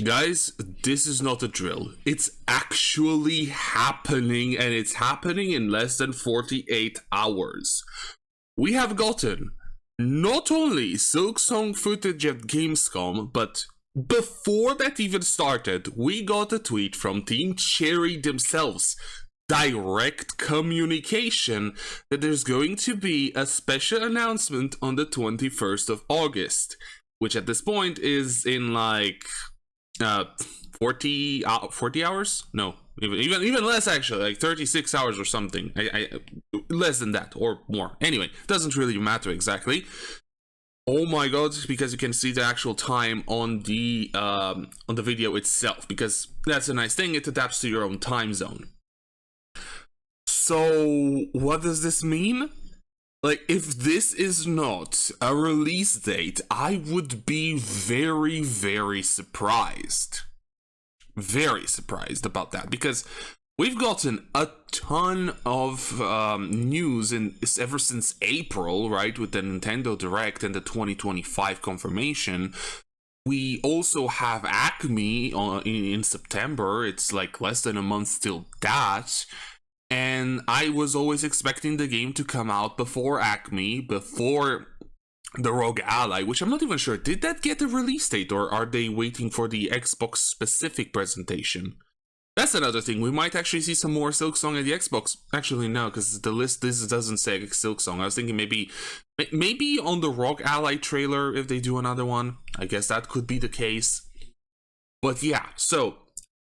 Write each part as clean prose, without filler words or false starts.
Guys, this is not a drill. It's actually happening, and it's happening in less than 48 hours. We have gotten not only Silksong footage at Gamescom, but before that even started, we got a tweet from Team Cherry themselves. Direct communication that there's going to be a special announcement on the 21st of August, which at this point is in like 40 hours, no, even less, actually, like 36 hours or something. I less than that or more. Anyway, doesn't really matter exactly. Oh my god, because you can see the actual time on the video itself, because that's a nice thing, it adapts to your own time zone. So what does this mean? Like, if this is not a release date, I would be very, very surprised. Very surprised about that, because we've gotten a ton of news ever since April, right, with the Nintendo Direct and the 2025 confirmation. We also have Acme in September. It's like less than a month till that. And I was always expecting the game to come out before Acme, before the Rogue Ally, which I'm not even sure. Did that get a release date, or are they waiting for the Xbox specific presentation? That's another thing. We might actually see some more Silksong at the Xbox. Actually, no, because the list this doesn't say Silksong. I was thinking maybe on the Rogue Ally trailer if they do another one. I guess that could be the case. But yeah, so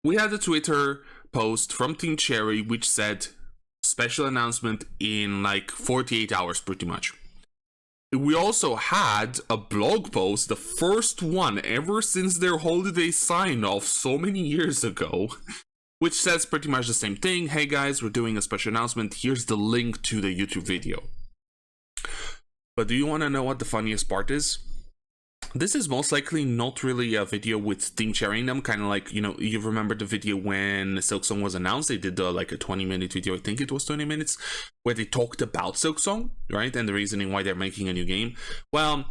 we had a Twitter post from Team Cherry which said special announcement in like 48 hours pretty much. We also had a blog post, the first one ever since their holiday sign-off so many years ago, which says pretty much the same thing. Hey guys, we're doing a special announcement. Here's the link to the YouTube video. But do you want to know what the funniest part is? This is most likely not really a video with Team Cherry in them, kind of like, you know, you remember the video when Silksong was announced. They did like a 20-minute video, I think it was 20 minutes, where they talked about Silksong, right, and the reasoning why they're making a new game. Well,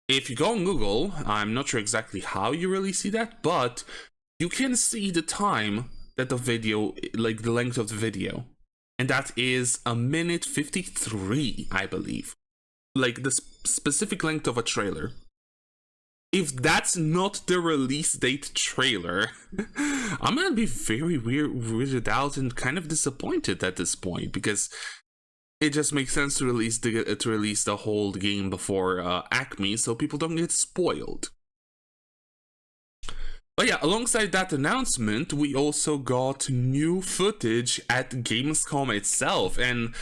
if you go on Google, I'm not sure exactly how you really see that, but you can see the time that the video, like the length of the video, and that is 1:53, I believe, like the specific length of a trailer. If that's not the release date trailer, I'm gonna be very weirded out and kind of disappointed at this point, because it just makes sense to release the whole game before Acme, so people don't get spoiled. But yeah, alongside that announcement, we also got new footage at Gamescom itself, and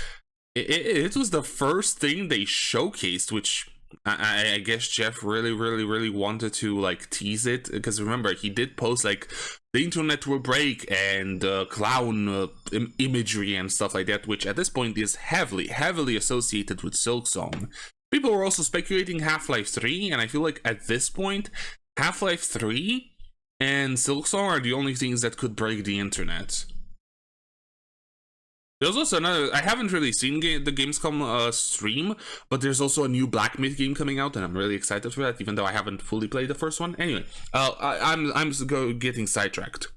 it was the first thing they showcased, which I guess Jeff really wanted to like tease it, because remember, he did post like the internet will break and clown imagery and stuff like that, which at this point is heavily associated with Silksong. People were also speculating Half-Life 3, and I feel like at this point Half-Life 3 and Silksong are the only things that could break the internet. There's also another, I haven't really seen the Gamescom stream, but there's also a new Black Myth game coming out, and I'm really excited for that, even though I haven't fully played the first one. Anyway, I'm getting sidetracked.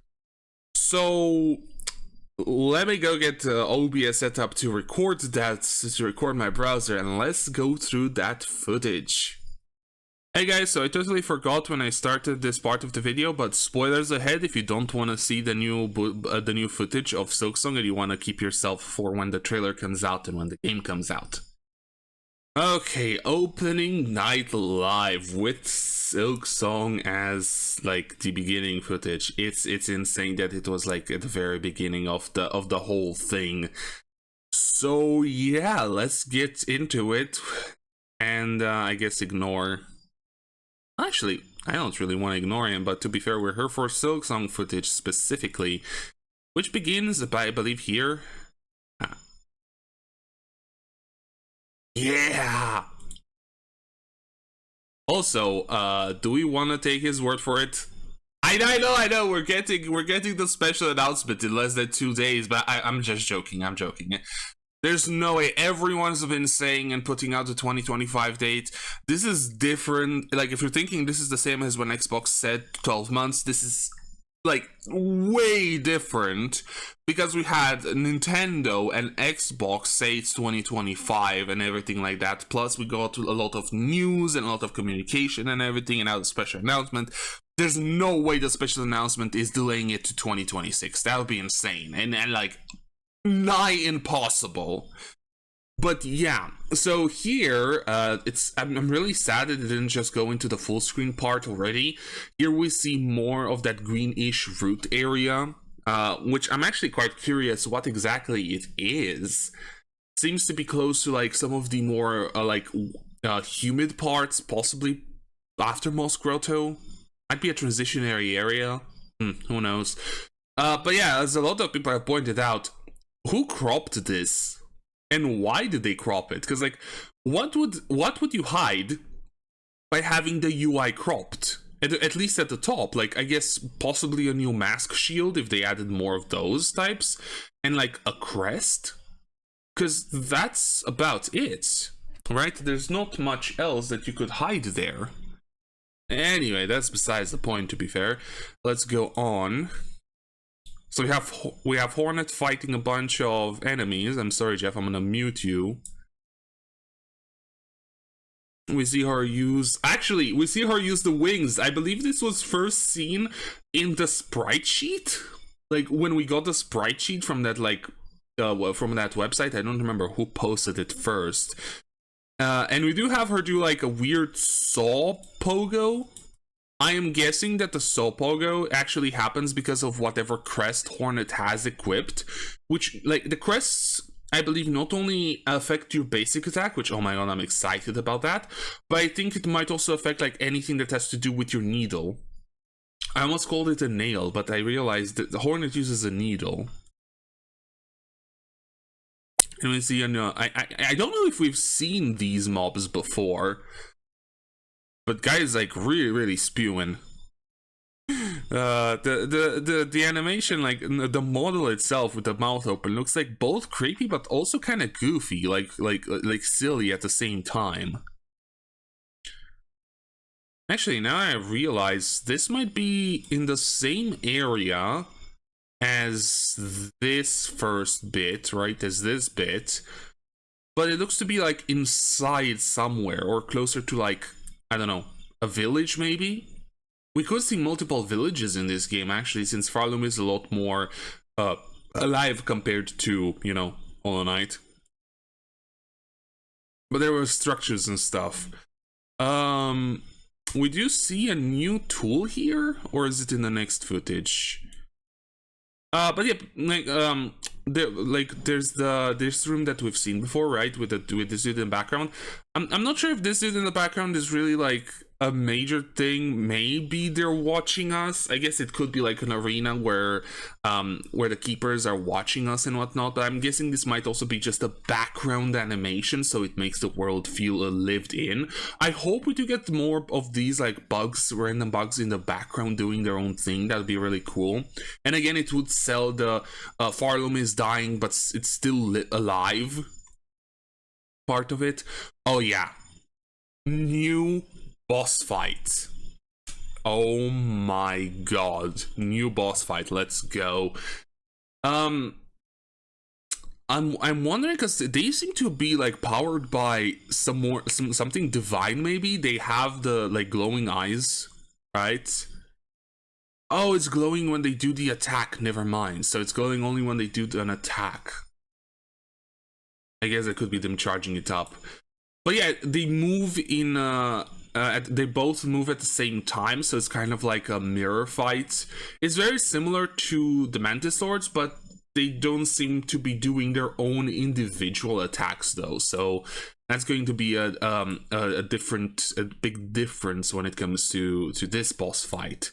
So let me go get OBS set up to record my browser, and let's go through that footage. Hey guys, so I totally forgot when I started this part of the video, but spoilers ahead if you don't want to see the new footage of Silksong and you want to keep yourself for when the trailer comes out and when the game comes out. Okay, opening night live with Silksong as like the beginning footage. It's insane that it was like at the very beginning of the whole thing. So yeah, let's get into it, and I guess ignore. Actually, I don't really want to ignore him, but to be fair, we're here for Silksong footage specifically, which begins by, I believe, here. Yeah! Also, do we want to take his word for it? I know, we're getting the special announcement in less than 2 days, but I'm just joking, There's no way. Everyone's been saying and putting out the 2025 date. This is different. Like, if you're thinking this is the same as when Xbox said 12 months, this is like way different, because we had Nintendo and Xbox say it's 2025 and everything like that. Plus we got a lot of news and a lot of communication and everything, and now the special announcement. There's no way the special announcement is delaying it to 2026. That would be insane and like nigh impossible. But yeah, so here, I'm really sad that it didn't just go into the full screen part already. Here we see more of that greenish root area, which I'm actually quite curious what exactly it is. Seems to be close to like some of the more humid parts, possibly after Moss Grotto. Might be a transitionary area. Who knows? But yeah, as a lot of people have pointed out, who cropped this? And why did they crop it? Because like, what would you hide by having the UI cropped? At least at the top, like I guess possibly a new mask shield if they added more of those types, and like a crest. Because that's about it, right? There's not much else that you could hide there. Anyway, that's besides the point, to be fair. Let's go on. So we have Hornet fighting a bunch of enemies. I'm sorry, Jeff, I'm gonna mute you. We see her use... Actually, we see her use the wings. I believe this was first seen in the sprite sheet. Like, when we got the sprite sheet from that, like... from that website. I don't remember who posted it first. And we do have her do, like, a weird saw pogo. I am guessing that the saw pogo actually happens because of whatever crest Hornet has equipped, which, like, the crests, I believe, not only affect your basic attack, which, oh my god, I'm excited about that, but I think it might also affect, like, anything that has to do with your needle. I almost called it a nail, but I realized that the Hornet uses a needle. And we see, I don't know if we've seen these mobs before, but guys, like, really spewing. The animation, like the model itself with the mouth open, looks like both creepy but also kind of goofy, like silly at the same time. Actually, now I realize this might be in the same area as this first bit, right? As this bit, but it looks to be like inside somewhere, or closer to, like, I don't know, a village maybe? We could see multiple villages in this game, actually, since Farloom is a lot more alive compared to, you know, Hollow Knight. But there were structures and stuff. We do see a new tool here, or is it in the next footage? But yeah, like, there's this room that we've seen before, right? With this dude in the background. I'm not sure if this dude in the background is really like a major thing. Maybe they're watching us. I guess it could be like an arena where the keepers are watching us and whatnot, but I'm guessing this might also be just a background animation, so it makes the world feel lived in. I hope we do get more of these, like, bugs, random bugs in the background doing their own thing. That would be really cool. And again, it would sell the Farloom is dying but it's still alive part of it. Oh yeah, new boss fight. Oh my god, new boss fight. Let's go. I'm wondering, because they seem to be like powered by something divine. Maybe they have the, like, glowing eyes, right? Oh, it's glowing when they do the attack. Never mind. So it's glowing only when they do an attack. I guess it could be them charging it up. But yeah, they move in they both move at the same time, so it's kind of like a mirror fight. It's very similar to the Mantis Lords, but they don't seem to be doing their own individual attacks though. So that's going to be a big difference when it comes to this boss fight.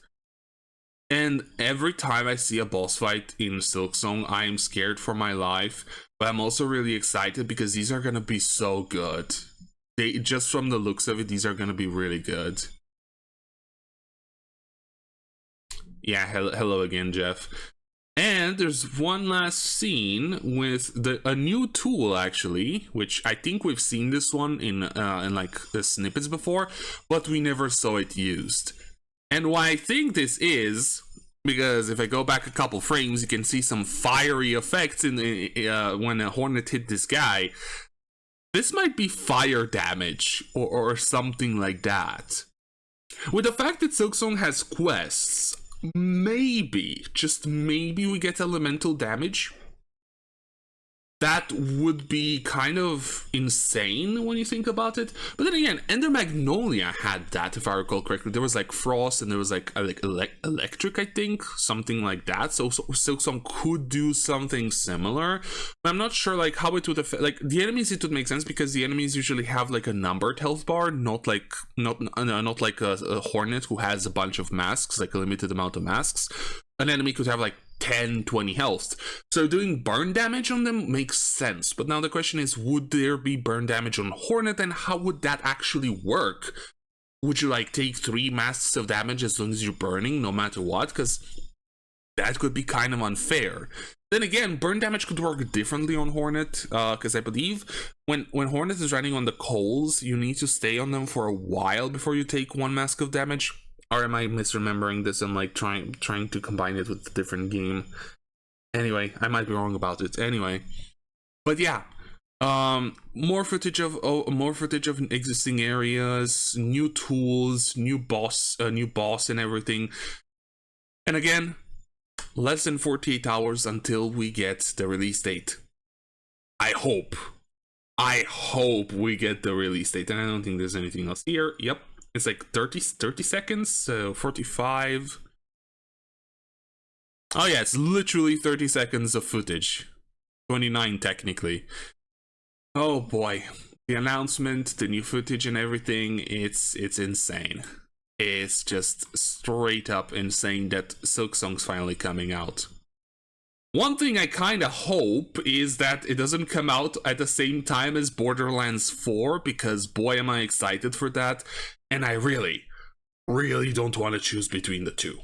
And every time I see a boss fight in Silksong, I am scared for my life, but I'm also really excited because these are gonna be so good. Just from the looks of it, these are gonna be really good. Yeah, hello again, Jeff. And then there's one last scene with a new tool, actually, which I think we've seen this one in like the snippets before, but we never saw it used. And why I think this is, because if I go back a couple frames, you can see some fiery effects in when a Hornet hit this guy. This might be fire damage or something like that. With the fact that Silksong has quests, maybe, just maybe we get elemental damage. That would be kind of insane when you think about it. But then again, Ender Magnolia had that, if I recall correctly. There was like frost and there was like electric, I think, something like that. So Silksong could do something similar. But I'm not sure like how it would affect. Like the enemies, it would make sense because the enemies usually have like a numbered health bar, not like a Hornet who has a bunch of masks, like a limited amount of masks. An enemy could have like 10, 20 health. So doing burn damage on them makes sense. But now the question is, would there be burn damage on Hornet, and how would that actually work? Would you like take 3 masks of damage as long as you're burning, no matter what? Because that could be kind of unfair. Then again, burn damage could work differently on Hornet, because I believe when Hornet is running on the coals, you need to stay on them for a while before you take 1 mask of damage. Or am I misremembering this and like trying to combine it with a different game? Anyway, I might be wrong about it. Anyway, but yeah, more footage of existing areas, new tools, new boss, and everything. And again, less than 48 hours until we get the release date. I hope we get the release date, and I don't think there's anything else here. Yep. It's like 30 seconds, so 45. Oh yeah, it's literally 30 seconds of footage. 29 technically. Oh boy. The announcement, the new footage and everything, it's insane. It's just straight up insane that Silksong's finally coming out. One thing I kinda hope is that it doesn't come out at the same time as Borderlands 4, because boy am I excited for that. And I really don't want to choose between the two.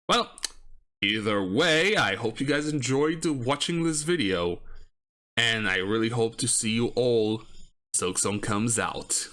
Well, either way, I hope you guys enjoyed watching this video. And I really hope to see you all Silksong comes out.